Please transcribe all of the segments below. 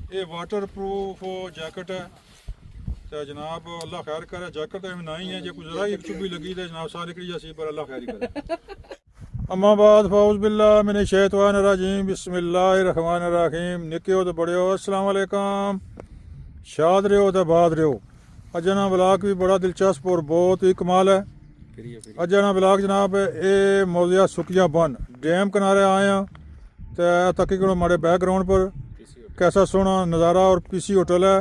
ये water proof jacket है तो जनाब अल्लाह खैर करे। जैकेट तो ना ही है जो कुछ जरा एक चुभी लगी तो जनाब सारी कड़ी जासी पर अल्लाह खैर करे। अम्मा बाद फौज बिल्लाह मिने शैतान रजीम बिस्मिल्लाहिर्रहमानिर रहीम। निके हो तो बड़े हो अस्सलाम वालेकुम। शाद रहे हो तो बाद रहे हो। अजना ब्लाक भी बड़ा दिलचस्प और बहुत ही कमाल है। अजना ब्लाक जनाब ये मौजिया सुकिया बन डैम किनारे आए हैं तो तकरीबन हमारे बैकग्राउंड पर कैसा सोहना नज़ारा और पीसी होटल है।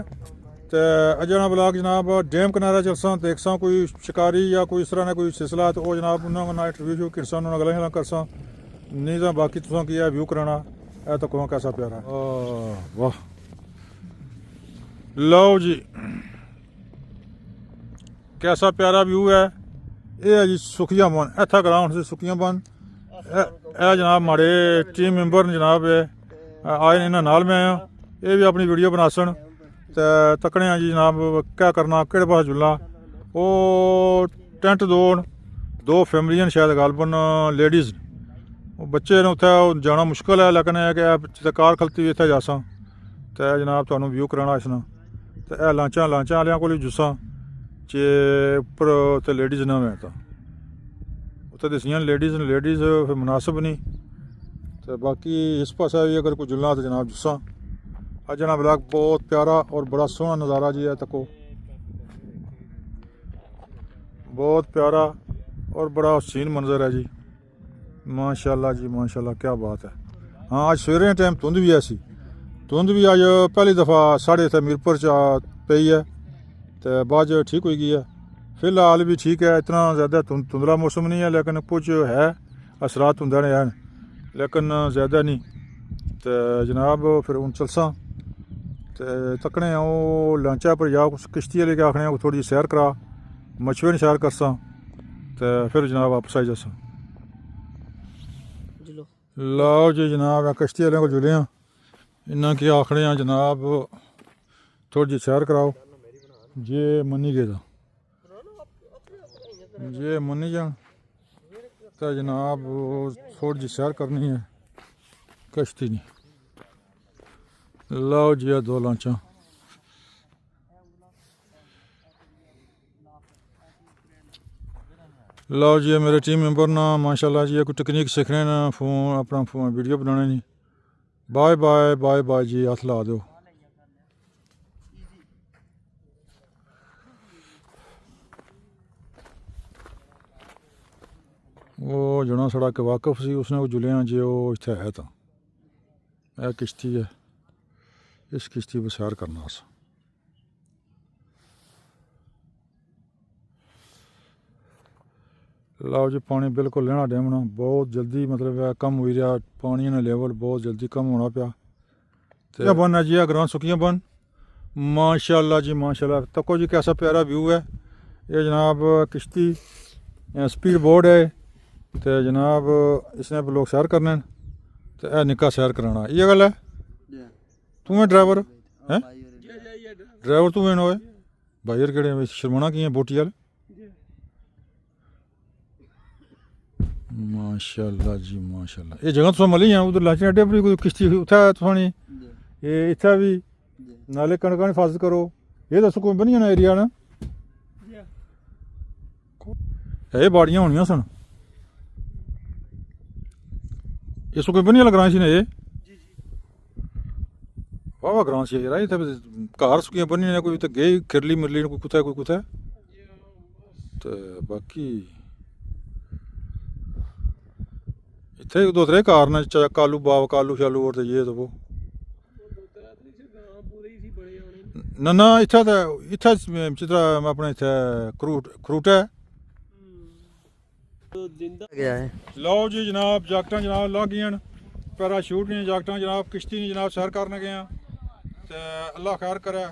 तो अजना ब्लाक जनाब डैम किनारे चलसा देखसा कोई शिकारी या कोई इस तरह का कोई सिलसिला तो वो जनाब उन्होंने इंटरव्यू करसा उन्होंने गल्लां शल्लां करसा नहीं तो बाकी तुसा की है व्यू कराना है तो कौन कैसा प्यारा वाह। लो जी कैसा प्यारा व्यू है। ये है जी सुखिया बन इतना ग्राउंड से सुखिया बन जनाब हमारे टीम मैंबर जनाब आए इन्होंने नाल में आया ये भी अपनी वीडियो बनासन तो तकने जी जनाब क्या करना कि पास जुलना। वो टेंट दो फैमिलियां शायद गालबन लेडीज़ बच्चे ने उत्थे जाना मुश्किल है लेकिन है कि कार खलती हुई इतने जासा तो जनाब तुहानू व्यू कराना इसना तो यह लांचा आलियां को जुस्सा चे उपर उत्थे लेडीज़ ना मैं तो उत्थे दसियां लेडीज़ फिर मुनासिब नहीं तो बाकी इस पासा भी अगर कोई जुलना तो जनाब जुस्सा। अजना ब्लॉक बहुत प्यारा और बड़ा सोहना नज़ारा जी है तको बहुत प्यारा और बड़ा हसीन मंजर है जी माशाल्लाह जी माशाल्लाह क्या बात है। हाँ आज सवेरे टाइम धुंध भी ऐसी धुंध भी अज पहली दफ़ा साढ़े इतने मीरपुर च पई है तो बाद ठीक हो गई है। फिलहाल भी ठीक है इतना ज़्यादा धुंधला मौसम नहीं है लेकिन कुछ है असरात धुंधा ने हैं लेकिन ज़्यादा नहीं तो जनाब फिर हूँ चलसा तो तकने वो लांचा पर जा किश्ती लेके आखने थोड़ी सैर करा मछुए ने सैर करसा तो फिर जनाब वापस आई जासा। लाओ जी जनाब किश्ती वाले को जुले हैं इन्ना की आखने जनाब थोड़ी जी सैर कराओ जे मनी गए जे मनी जान तो जनाब थोड़ी जी सैर करनी है किश्ती नहीं। लाओ जी दो लांचा लाओ जी मेरे टीम मेंबर ना माशाल्लाह जी कोई टेक्निक सीख रहे हैं फोन अपना फोन वीडियो बनाने नहीं। बाय बाय बाय बाय जी हथ ला दो। वो जना साढ़ा के वाकफ सी उसने वो जुलिया जे वो इत्थे है तो यह किश्ती है इस किश्ती पर सैर करना अस। लाओ जी पानी बिल्कुल लेना डेमना बहुत जल्दी मतलब कम हो रहा पानी ने लेवल बहुत जल्दी कम होना पाया तो बन है जी ग्रां सुखियां बन माशाल्लाह जी माशाल्लाह तको जी कैसा प्यारा व्यू है। ये जनाब किश्ती स्पीड बोर्ड है तो जनाब इसने पर लोग सैर करने तो यह निक्का सैर कराना ये गल है। तू है ड्राइवर है ड्राइवर तू है भाई यार केड़े शर्माना की है बोटी वाल माशाल्लाह जी माशाल्लाह। ये जगह तुम मिली है उधर लाची अड्डे पर कोई किश्ती उत्थे थोड़ी ये इत्थे भी नाले कणक हिफाजत करो ये दसो कोई बनी जाना एरिया ना ये बाड़ियां होनियां सन इस कोई बनी वाला ग्रां सी ने ये वाह वाह ग्रां सी यार इत्थे घर सुकियां बनी ने कोई तो गई खिरली मिरली कोई कुत्थे तो बाकी इतने दो त्रे कार ने कालू बाव कालू शालू और ये तो वो ना ना इत्थे तो इत्थे चित्रा अपने इत्थे खरूट है। लो जी जनाब जैकटा जनाब लग गई पैराशूट नहीं जैकटा जनाब किश्ती नहीं जनाब सैर करने गए तो अल्लाह खैर करे।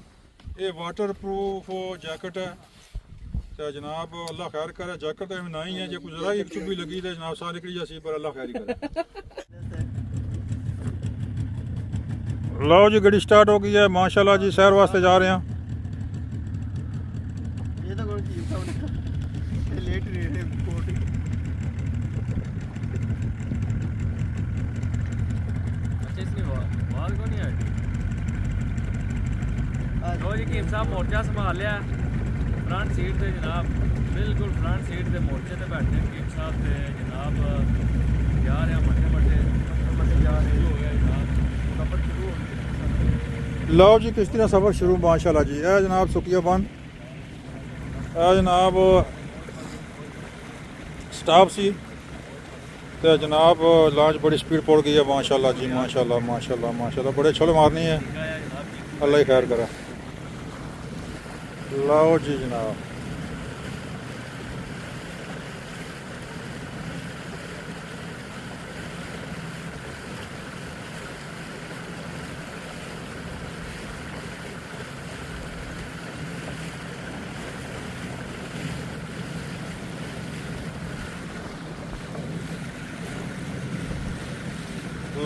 ये वाटर प्रूफ जैकेट है तो जनाब अल्लाह खैर करे। जैकेट तो ना ही है जो कुछ जरा एक चुभी लगी तो जनाब सारी कड़ी जासी पर अल्लाह खैर करे। लो जी गड्डी स्टार्ट हो गई है माशाल्लाह जी सैर वास्ते जा रहे हैं। लो जी कीम साहब मोर्चा संभाल लिया फ्रंट सीट से जनाब बिल्कुल फ्रंट सीट से मोर्चे से बैठे कीम साहब से जनाब जा रहे हैं मठे मठे जा रहे हो गया जनाब सफर शुरू हो गया लो जी किश्ती का सफ़र शुरू माशाल्लाह जी। है जनाब सुकिया बंद है जनाब स्टाफ सी तो जनाब लॉन्च बड़ी स्पीड पड़ गई है माशाल्लाह जी माशाल्लाह माशाल्लाह माशाल्लाह बड़े छोले मारनी है अल्लाह ही खैर करे। लाओ जी जनाब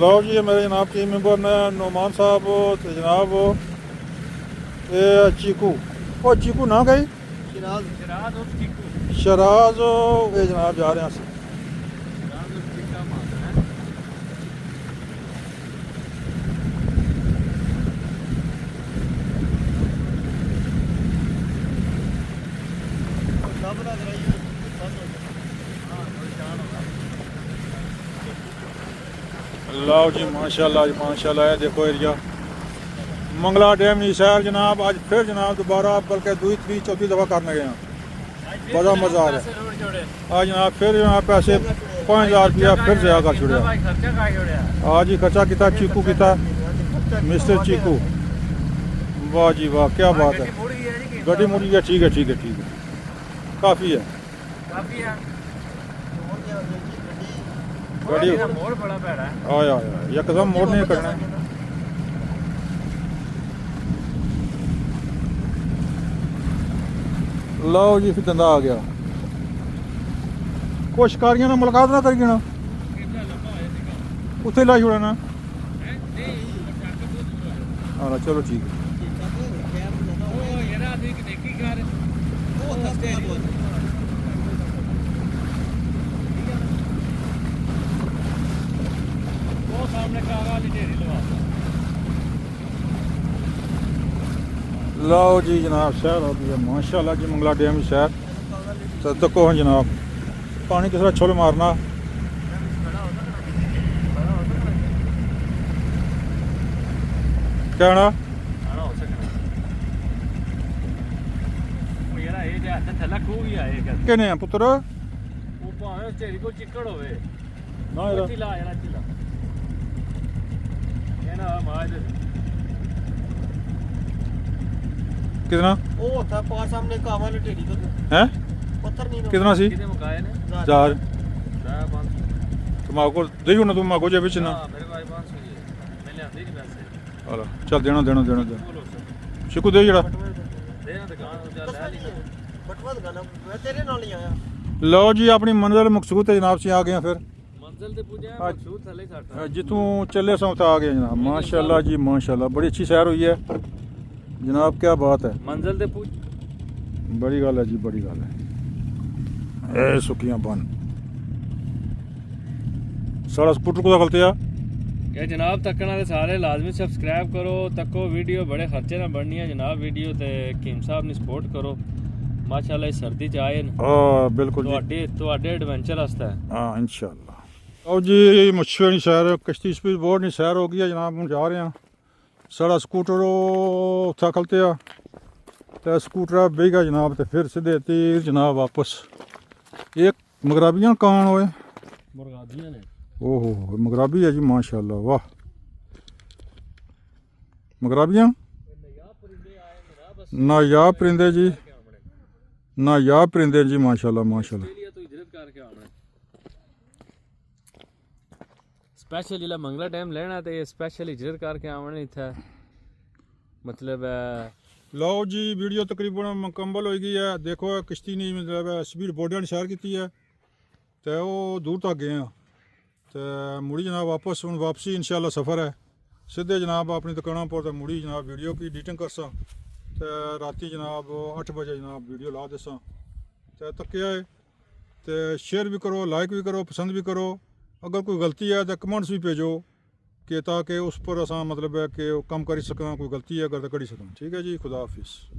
लो जी ये मेरे जनाब टीम मेंबर ने नुमान साहब तो जनाब ये चीकू ओ चीकू ना गई शराज और चीकू शराज ये जनाब जा रहे हैं शराज और चीका मारना है लो जी माशाल्लाह जी माशाल्लाह है देखो एरिया मंगला डैम नी सैर जनाब आज फिर जनाब दोबारा बल्कि दूसरी तीसरी चौथी दफ़ा करने गए हैं बड़ा मज़ा आ रहा है आज जनाब फिर यहाँ पैसे 5000 रुपया फिर ज़्यादा कर छुड़िया आज ही खर्चा किया चीकू किया मिस्टर चीकू वाह जी वाह क्या बात है गड्डी मुड़ी है ठीक है ठीक है ठीक है काफ़ी है गड्डी मोड़ बड़ा भैड़ा है आया आया यकदम मोड़ नहीं करना है। लो जी फिर धंधा आ गया कुछ कारियां ना मुलाकात ना करी ना उत्थे ला छोड़ा ना हाँ चलो ठीक है लो जी जनाब शहर हो गया माशाल्लाह जी मंगला डैम शहर तो तको हैं जनाब पानी किस तरह छोल मारना कहना किने हैं पुत्र चिक्कड़ होवे ना ਇਹਦਾ चिला कितना ਉਹ ਉੱਥੇ ਪਾਰ ਸਾਹਮਣੇ ਕਾਵਾਂ ਨੇ ਢੇੜੀ ਤੋਂ है ਪੱਥਰ ਨਹੀਂ कितना सी ਕਿਤੇ ਮੁਕਾਏ ਨੇ जार 500 तुम्हारे देयो ना तुम्हारे को जे बेच ना ਮੇਰੇ ਕੋਲ 500 ਹੀ ਹੈ ਮੈਂ ਲਿਆਂਦੇ ਨਹੀਂ ਪੈਸੇ हाला चल देना देना देना देना शिकू दे जड़ा ਦੇ ਨਾ ਦੁਕਾਨ ਤੋਂ ਚੱਲ ਲੈ ਲਈ ਬਟਵਾ ਦੁਕਾਨ ਮੈਂ ਤੇਰੇ ਨਾਲ ਹੀ ਆਇਆ लो जी अपनी मंजिल मकसूद है जनाब से आ गए हैं फिर ਮੰਜ਼ਲ ਤੇ ਪੁੱਜੇ ਮਕਸੂਦ ਥੱਲੇ ਛੱਡਦਾ जितों चले सौ तो आ गए जनाब माशाल्लाह जी माशाल्लाह बड़ी अच्छी सैर हुई है जनाब क्या बात है ਮੰਜ਼ਲ ਤੇ ਪੁੱਜ बड़ी गल है जी बड़ी गल है ए सुखियां बन सारा स्कूटर को गलते आ ਕਿ ਜਨਾਬ ਤੱਕਣ ਵਾਲੇ ਸਾਰੇ ਲਾਜ਼ਮੀ ਸਬਸਕ੍ਰਾਈਬ ਕਰੋ ਤੱਕੋ ਵੀਡੀਓ ਬੜੇ ਖਰਚੇ ਨਾਲ ਬਣਨੀ ਹੈ ਜਨਾਬ ਵੀਡੀਓ ਤੇ ਕੀਮ ਸਾਹਿਬ ਨੇ ਸਪੋਰਟ ਕਰੋ ਮਾਸ਼ਾਅੱਲਾ ਇਸ ਸਰਦੀ ਚ ਆਏ ਨੇ हाँ बिल्कुल जी ਤੁਹਾਡੇ ਐਡਵੈਂਚਰ ਵਾਸਤੇ हाँ इंशाल्लाह आओ जी मछुआरी शहर कश्ती स्पीड बोर्ड नहीं सैर हो गई है जनाब हम जा रहे हैं सारा स्कूटर उत्था खलते आ तो स्कूटर बेगा जनाब तो फिर सीधे तीर जनाब वापस एक मगराबियाँ कान होए ਮੁਰਗਾਬੀਆਂ ਨੇ ओहो मगराबी है जी माशाल्लाह वाह मगराबियाँ नायाब परिंदे जी नायाब परिंदे जी माशाल्लाह माशाल्लाह ਆਸਟ੍ਰੇਲੀਆ ਤੋਂ ਹਿਜਰਤ ਕਰਕੇ ਆਉਣਾ ਸਪੈਸ਼ਲ ਜਿਹੜਾ ਮੰਗਲਾ ਟਾਈਮ ਲੈਣਾ ਤੇ ਸਪੈਸ਼ਲ ਹਿਜਰਤ ਕਰਕੇ ਆਉਣਾ ਇੱਥੇ मतलब लो जी वीडियो तकरीबन मुकम्मल हो गई है देखो किश्ती नहीं मतलब स्पीड बोर्डर ने सैर की है तो वो दूर तक गए हैं तो मुड़ी जनाब वापस हूँ वापसी इंशाल्लाह सफ़र है सीधे जनाब अपनी दुकानों पर तो मुड़ी जनाब वीडियो की एडिटिंग कर सा तो राती जनाब 8 बजे जनाब वीडियो ला दसा तो तक्या है तो शेयर भी करो लाइक भी करो पसंद भी करो अगर कोई गलती है तो कमेंट्स भी भेजो कि ताकि उस पर असा मतलब है कि कम कर सकां, कोई गलती अगर तो करी सकां। ठीक है जी, खुदा हाफिज़।